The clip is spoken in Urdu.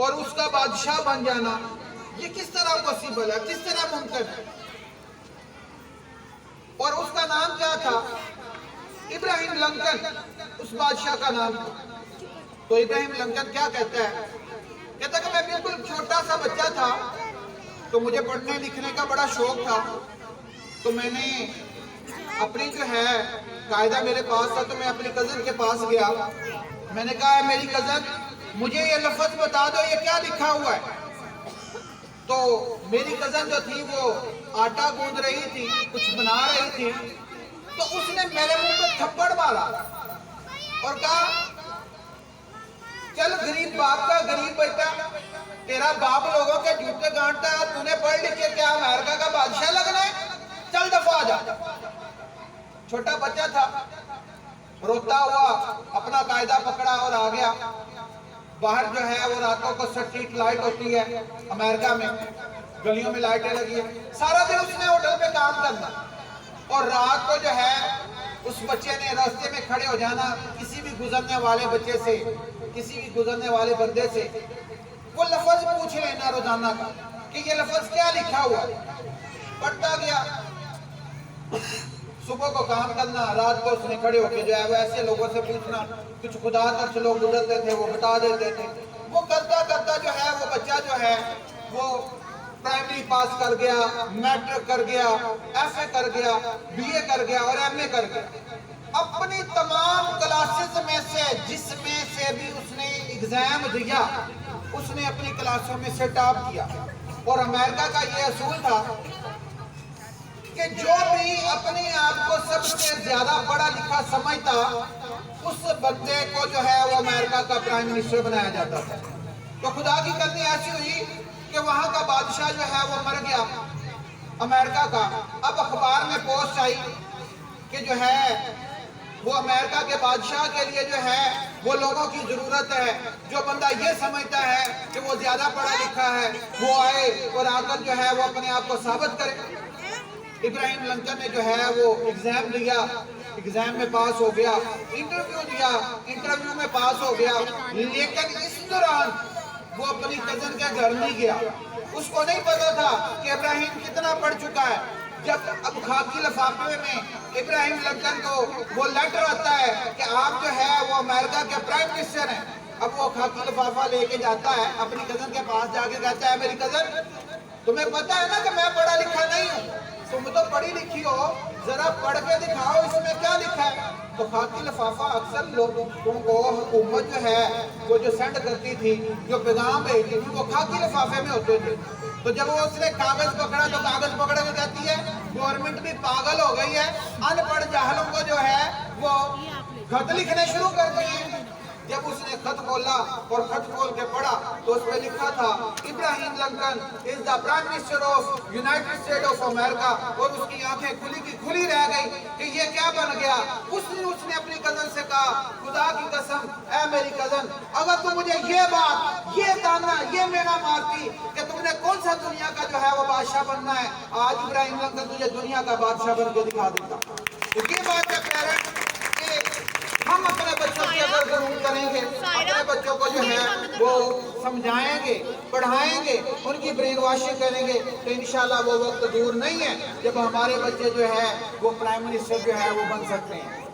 اور اس کا بادشاہ بن جانا، یہ کس طرح پاسبل ہے، کس طرح ممکن ہے؟ اور اس کا نام کیا تھا؟ ابراہیم لنکن اس بادشاہ کا نام تھا۔ تو ابراہیم لنکن کیا کہتا ہے؟ کہتا ہے کہ میں بالکل چھوٹا سا بچہ تھا، تو مجھے پڑھنے لکھنے کا بڑا شوق تھا، تو میں نے اپنی جو ہے قاعدہ میرے پاس تھا، تو میں اپنی کزن کے پاس گیا، میں نے کہا ہے میری کزن مجھے یہ لفظ بتا دو یہ کیا لکھا ہوا ہے؟ تو میری کزن جو تھی وہ آٹا گوندھ رہی تھی، کچھ بنا رہی تھی، تو اس نے میرے منہ پہ تھپڑ مارا اور کہا چل غریب باپ کا غریب بیٹا، تیرا باپ لوگوں کے جوتے گانٹتا ہے، تو نے پڑھ لکھ کے کیا امریکہ کا بادشاہ لگنا ہے؟ چل دفعہ آ جا۔ چھوٹا بچہ تھا، روتا ہوا اپنا قاعدہ پکڑا اور آ گیا۔ باہر جو ہے وہ راتوں کو سٹریٹ لائٹ ہوتی ہے امریکہ میں، گلیوں میں لائٹیں لگی ہیں، سارا دن اس نے ہوٹل پہ کام کرنا، اور رات کو جو ہے اس بچے نے راستے میں کھڑے ہو جانا، کسی بھی گزرنے والے بچے سے، کسی بھی گزرنے والے بندے سے وہ لفظ پوچھ لینا روزانہ کا کہ یہ لفظ کیا لکھا ہوا، پڑھتا گیا۔ صبح کو کام کرنا، رات کو اس نے کھڑے ہو کے جو ہے وہ ایسے لوگوں سے پوچھنا، کچھ خدا تک سے لوگ گزرتے تھے وہ بتا دیتے تھے۔ وہ کرتا کرتا جو ہے وہ بچہ جو ہے وہ پرائمری پاس کر گیا، میٹرک کر گیا، ایف اے کر گیا، بی اے کر گیا اور ایم اے کر گیا۔ اپنی تمام کلاسز میں سے جس میں سے بھی اس نے ایگزام دیا، اس نے اپنی کلاسوں میں سے ٹاپ کیا۔ اور امریکہ کا یہ اصول تھا کہ جو بھی اپنے آپ کو سب سے زیادہ پڑھا لکھا سمجھتا، اس بندے کو جو ہے وہ امریکہ کا پرائم منسٹر بنایا جاتا تھا۔ تو خدا کی کرنی ایسی ہوئی کہ وہاں کا بادشاہ جو ہے وہ مر گیا امریکہ کا۔ اب اخبار میں پوسٹ آئی کہ جو ہے وہ امریکہ کے بادشاہ کے لیے جو ہے وہ لوگوں کی ضرورت ہے، جو بندہ یہ سمجھتا ہے کہ وہ زیادہ پڑھا لکھا ہے وہ آئے اور آ کر جو ہے وہ اپنے آپ کو ثابت کرے۔ ابراہیم لنکن نے جو ہے وہ ایگزام لیا، ایگزام میں پاس ہو گیا، انٹرویو دیا، انٹرویو میں پاس ہو گیا، لیکن اس دوران وہ اپنی کزن کے گھر نہیں گیا۔ اس کو نہیں پتا تھا کہ ابراہیم کتنا پڑھ چکا ہے۔ جب اب خاکی لفافے میں ابراہیم لنکن کو وہ لیٹر آتا ہے کہ آپ جو ہے وہ امریکہ کے پرائم منسٹر ہیں، اب وہ خاکی لفافہ لے کے جاتا ہے اپنی کزن کے پاس، جا کے کہتا ہے میری کزن تمہیں پتا ہے نا کہ میں پڑھا لکھا نہیں ہوں، تم تو پڑھی لکھی ہو، ذرا پڑھ کے دکھاؤ اس میں کیا لکھا ہے۔ تو خاکی لفافہ اکثر لوگوں کو حکومت جو ہے وہ جو سینڈ کرتی تھی، جو پیغام بھیجتی تھی، وہ خاکی لفافے میں ہوتے تھے۔ تو جب وہ اس نے کاغذ پکڑا تو کاغذ پکڑ کے کہتی ہے گورنمنٹ بھی پاگل ہو گئی ہے، ان پڑھ جاہلوں کو جو ہے وہ خط لکھنے شروع کر دیے۔ جب اس نے خط کھولا اور خط کھول کے پڑھا تو اس پہ لکھا تھا Abraham Lincoln is the prime minister of United State of America, اور اس کی آنکھیں کھلی کی کھلی رہ گئی کہ یہ کیا بن گیا۔ اس نے اپنی کزن سے کہا خدا کی قسم اے میری کزن، اگر تم مجھے یہ بات، یہ تانا، یہ مینا مارتی کہ تم نے کون سا دنیا کا جو ہے وہ بادشاہ بننا ہے، آج ابراہیم لنکن تجھے دنیا کا بادشاہ بن کے دکھا دیتا۔ تو یہ بات ہے پیرنٹ کہ ہم اپنے بچوں کی اگر ضرور کریں گے، اپنے بچوں کو جو ہے وہ سمجھائیں گے، پڑھائیں گے، ان کی برین واشنگ کریں گے، تو انشاءاللہ وہ وقت دور نہیں ہے جب ہمارے بچے جو ہے وہ پرائم منسٹر جو ہے وہ بن سکتے ہیں۔